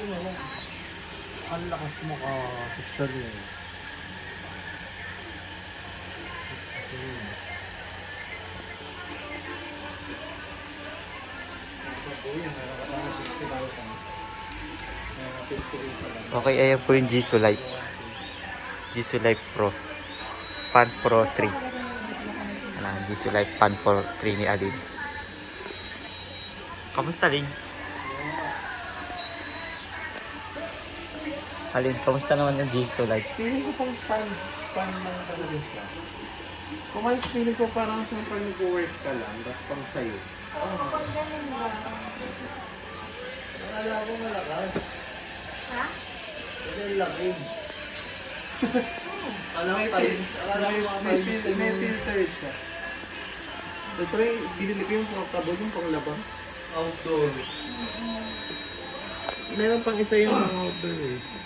Ang lakas mo ka social eh. Okay, ayan po yung Jisoo Life. Jisoo Life Pro. Fan Pro 3. Ayan, Jisoo Life Fan Pro 3 ni Alin. Kamusta, Lin? Alin, kamusta naman yung Jisoo Life? Feeling ko pang fan lang talaga siya. Kung mas feeling ko parang siya pag nag-work ka lang, tapos pang sayo. Pag ganun ba? Akala ko malakas. Ha? Kasi laki. Alam mo, akala ko mga May filter siya. Siyempre, binili ko yung portable yung panglabas. Outdoor. Meron pang isa yung outdoor eh.